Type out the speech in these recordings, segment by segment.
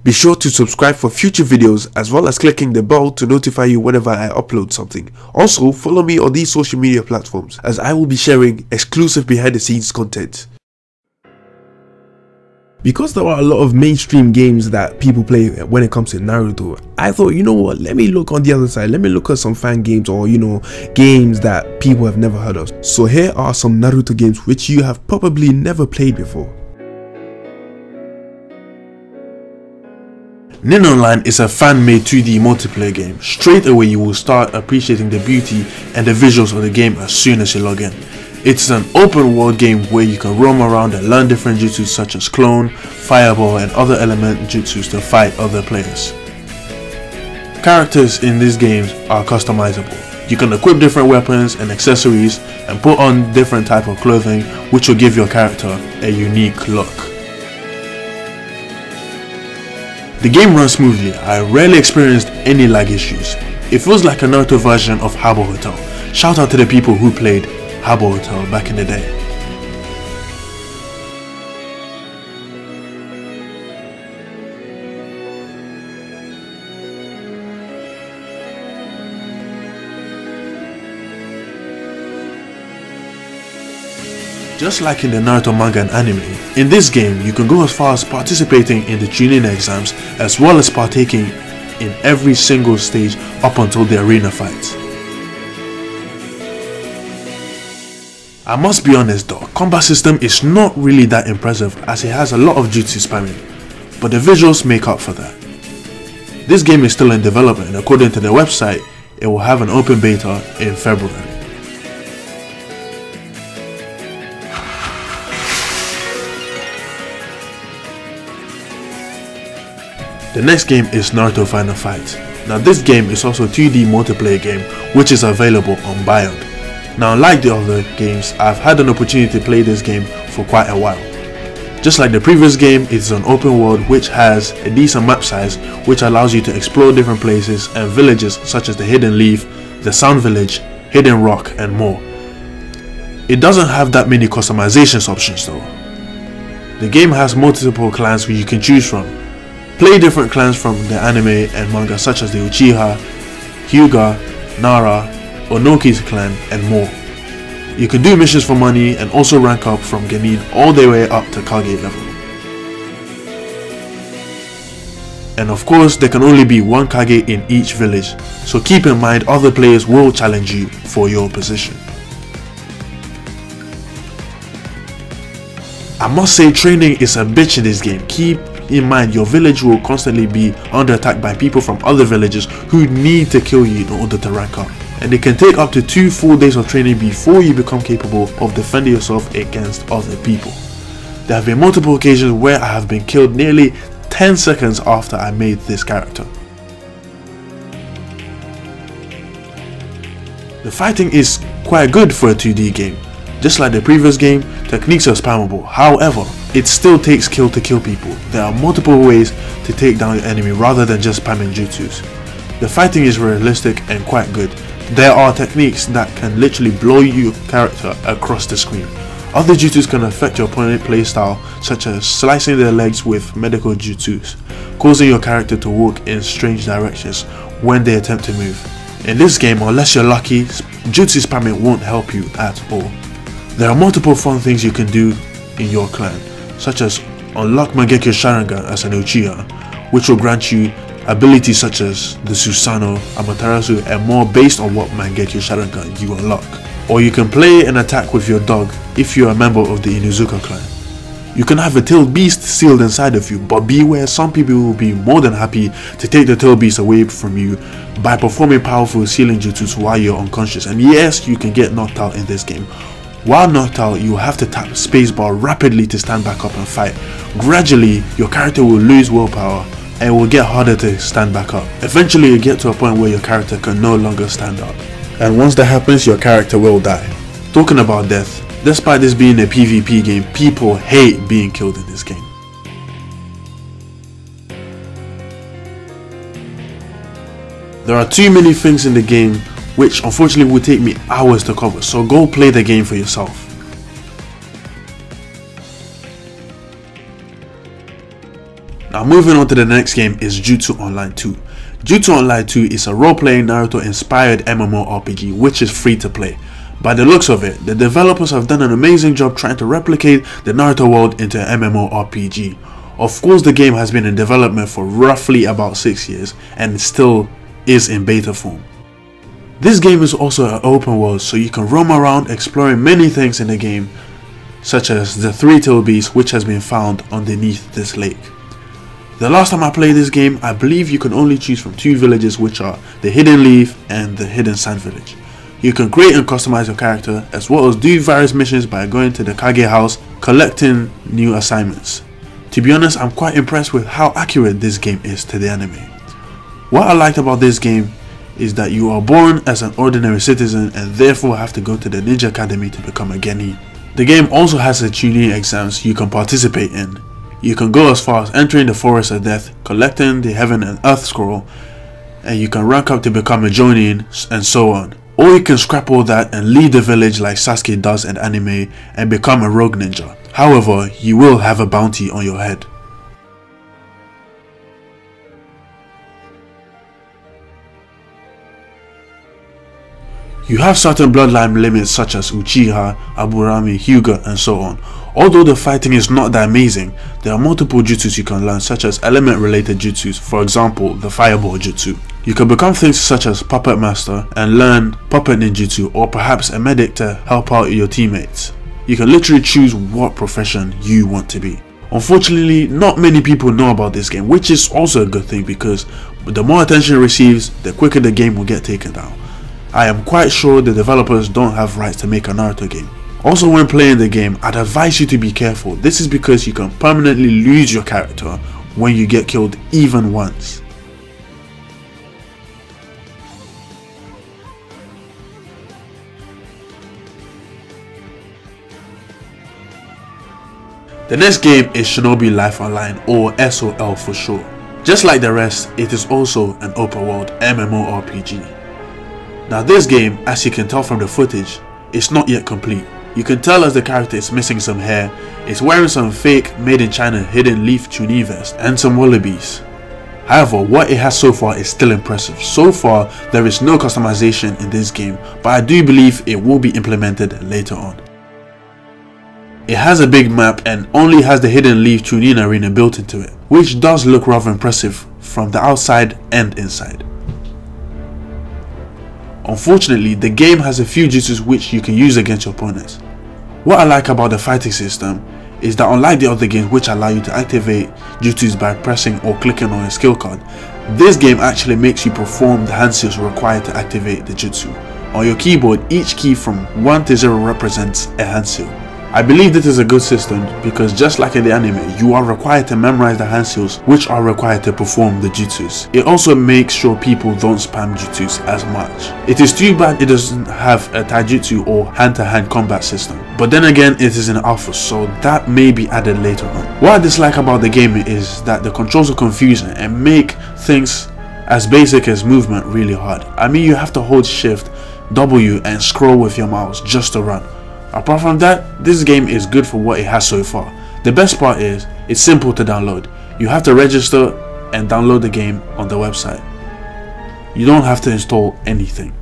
Be sure to subscribe for future videos as well as clicking the bell to notify you whenever I upload something. Also, follow me on these social media platforms as I will be sharing exclusive behind the scenes content. Because there are a lot of mainstream games that people play when it comes to Naruto, I thought, you know what, let me look on the other side, let me look at some fan games or games that people have never heard of. So here are some Naruto games which you have probably never played before. Nin Online is a fan-made 2D multiplayer game. Straight away you will start appreciating the beauty and the visuals of the game as soon as you log in. It's an open world game where you can roam around and learn different jutsus such as clone, fireball and other element jutsus to fight other players. Characters in these games are customizable. You can equip different weapons and accessories and put on different type of clothing which will give your character a unique look. The game runs smoothly. I rarely experienced any lag issues. It feels like a Naruto version of Habbo Hotel. Shout out to the people who played Habbo Hotel back in the day. Just like in the Naruto manga and anime, in this game you can go as far as participating in the Chunin exams as well as partaking in every single stage up until the arena fights. I must be honest though, combat system is not really that impressive as it has a lot of jutsu spamming, but the visuals make up for that. This game is still in development and according to the website, it will have an open beta in February. The next game is Naruto Final Fight. Now this game is also a 2D multiplayer game which is available on Beyond. Now unlike the other games, I've had an opportunity to play this game for quite a while. Just like the previous game, it is an open world which has a decent map size which allows you to explore different places and villages such as the Hidden Leaf, the Sound Village, Hidden Rock and more. It doesn't have that many customizations options though. The game has multiple clans which you can choose from. Play different clans from the anime and manga such as the Uchiha, Hyuga, Nara, Onoki's clan and more. You can do missions for money and also rank up from Genin all the way up to Kage level. And of course there can only be one Kage in each village, so keep in mind other players will challenge you for your position. I must say training is a bitch in this game. Keep in mind your village will constantly be under attack by people from other villages who need to kill you in order to rank up. And it can take up to 2 full days of training before you become capable of defending yourself against other people. There have been multiple occasions where I have been killed nearly 10 seconds after I made this character. The fighting is quite good for a 2D game. Just like the previous game, techniques are spammable. However, it still takes skill to kill people. There are multiple ways to take down your enemy rather than just spamming jutsus. The fighting is realistic and quite good. There are techniques that can literally blow your character across the screen. Other jutsus can affect your opponent's playstyle, such as slicing their legs with medical jutsus, causing your character to walk in strange directions when they attempt to move. In this game, unless you're lucky, jutsu spamming won't help you at all. There are multiple fun things you can do in your clan, such as unlock Mangekyo Sharingan as an Uchiha, which will grant you abilities such as the Susanoo, Amaterasu and more based on what Mangekyo Sharingan you unlock. Or you can play an attack with your dog if you are a member of the Inuzuka clan. You can have a tailed beast sealed inside of you, but beware, some people will be more than happy to take the tailed beast away from you by performing powerful sealing jutsus while you're unconscious. And yes, you can get knocked out in this game. While knocked out, you will have to tap spacebar rapidly to stand back up and fight. Gradually, your character will lose willpower and it will get harder to stand back up. Eventually, you get to a point where your character can no longer stand up. And once that happens, your character will die. Talking about death, despite this being a PvP game, people hate being killed in this game. There are too many things in the game which unfortunately will take me hours to cover, so go play the game for yourself. Now moving on to the next game is Jutsu Online 2. Jutsu Online 2 is a role-playing Naruto inspired MMORPG which is free to play. By the looks of it, the developers have done an amazing job trying to replicate the Naruto world into an MMORPG. Of course, the game has been in development for roughly about 6 years and still is in beta form. This game is also an open world, so you can roam around exploring many things in the game, such as the three-tailed beast which has been found underneath this lake. The last time I played this game, I believe you can only choose from 2 villages, which are the Hidden Leaf and the Hidden Sand Village. You can create and customize your character as well as do various missions by going to the Kage house, collecting new assignments. To be honest, I'm quite impressed with how accurate this game is to the anime. What I liked about this game is that you are born as an ordinary citizen and therefore have to go to the Ninja Academy to become a Genin. The game also has a Chunin exams you can participate in. You can go as far as entering the Forest of Death, collecting the Heaven and Earth Scroll, and you can rank up to become a Jonin and so on. Or you can scrap all that and leave the village like Sasuke does in anime and become a rogue ninja. However, you will have a bounty on your head. You have certain bloodline limits such as Uchiha, Aburami, Hyuga and so on. Although the fighting is not that amazing, there are multiple jutsus you can learn such as element related jutsus, for example the Fireball Jutsu. You can become things such as Puppet Master and learn Puppet Ninjutsu, or perhaps a medic to help out your teammates. You can literally choose what profession you want to be. Unfortunately, not many people know about this game, which is also a good thing because the more attention it receives, the quicker the game will get taken down. I am quite sure the developers don't have rights to make a Naruto game. Also, when playing the game, I'd advise you to be careful. This is because you can permanently lose your character when you get killed even once. The next game is Shinobi Life Online, or SOL for short. Just like the rest, it is also an open world MMORPG. Now this game, as you can tell from the footage, is not yet complete. You can tell as the character is missing some hair, is wearing some fake made in China hidden leaf Chunin vest and some wallabies. However, what it has so far is still impressive. So far, there is no customization in this game, but I do believe it will be implemented later on. It has a big map and only has the hidden leaf Chunin arena built into it, which does look rather impressive from the outside and inside. Unfortunately, the game has a few jutsus which you can use against your opponents. What I like about the fighting system is that unlike the other games which allow you to activate jutsus by pressing or clicking on a skill card, this game actually makes you perform the hand seals required to activate the jutsu. On your keyboard, each key from 1 to 0 represents a hand seal. I believe this is a good system because just like in the anime, you are required to memorize the hand seals which are required to perform the jutsus. It also makes sure people don't spam jutsus as much. It is too bad it doesn't have a taijutsu or hand-to-hand combat system, but then again it is an alpha, so that may be added later on. What I dislike about the game is that the controls are confusing and make things as basic as movement really hard. I mean, you have to hold shift, W and scroll with your mouse just to run. Apart from that, this game is good for what it has so far. The best part is, it's simple to download. You have to register and download the game on the website. You don't have to install anything.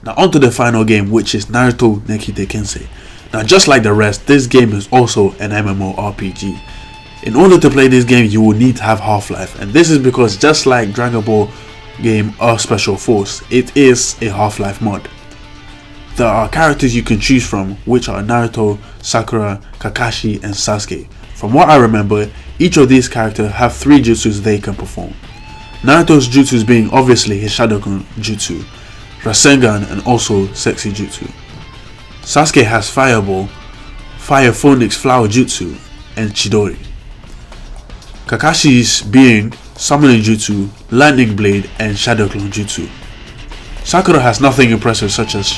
Now onto the final game, which is Naruto Naiteki Kensei. Now just like the rest, this game is also an MMORPG. In order to play this game, you will need to have Half-Life, and this is because just like Dragon Ball game Earth Special Force, it is a Half-Life mod. There are characters you can choose from, which are Naruto, Sakura, Kakashi and Sasuke. From what I remember, each of these characters have 3 jutsus they can perform. Naruto's jutsus being obviously his Shadow-Clone jutsu, Rasengan and also Sexy Jutsu. Sasuke has Fireball, Fire Phoenix Flower Jutsu and Chidori. Kakashi's being Summoning Jutsu, Lightning Blade and Shadow Clone Jutsu. Sakura has nothing impressive such as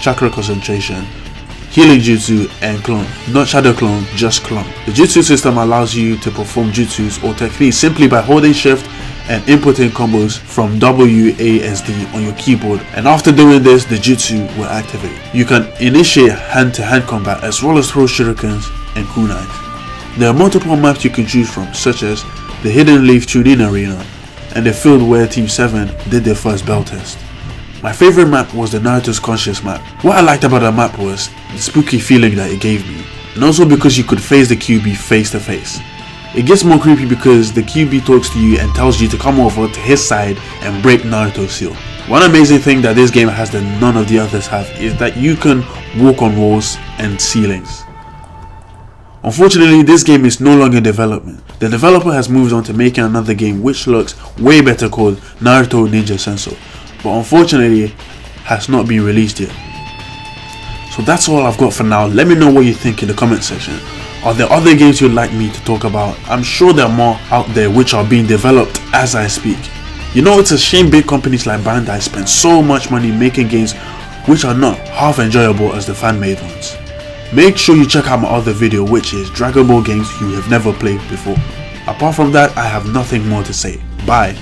chakra concentration, healing jutsu, and clone. Not shadow clone, just clone. The jutsu system allows you to perform jutsus or techniques simply by holding shift and inputting combos from WASD on your keyboard, and after doing this the jutsu will activate. You can initiate hand-to-hand combat as well as throw shurikens and kunais. There are multiple maps you can choose from, such as the Hidden Leaf Chunin Arena and the field where Team 7 did their first bell test. My favorite map was the Naruto's Conscious map. What I liked about the map was the spooky feeling that it gave me, and also because you could face the QB face to face. It gets more creepy because the QB talks to you and tells you to come over to his side and break Naruto's seal. One amazing thing that this game has that none of the others have is that you can walk on walls and ceilings. Unfortunately, this game is no longer in development. The developer has moved on to making another game which looks way better called Naruto Ninja Sensou, but unfortunately has not been released yet. So that's all I've got for now. Let me know what you think in the comment section. Are there other games you'd like me to talk about? I'm sure there are more out there which are being developed as I speak. You know, it's a shame big companies like Bandai spend so much money making games which are not half enjoyable as the fan-made ones. Make sure you check out my other video, which is Dragon Ball games you have never played before. Apart from that, I have nothing more to say. Bye.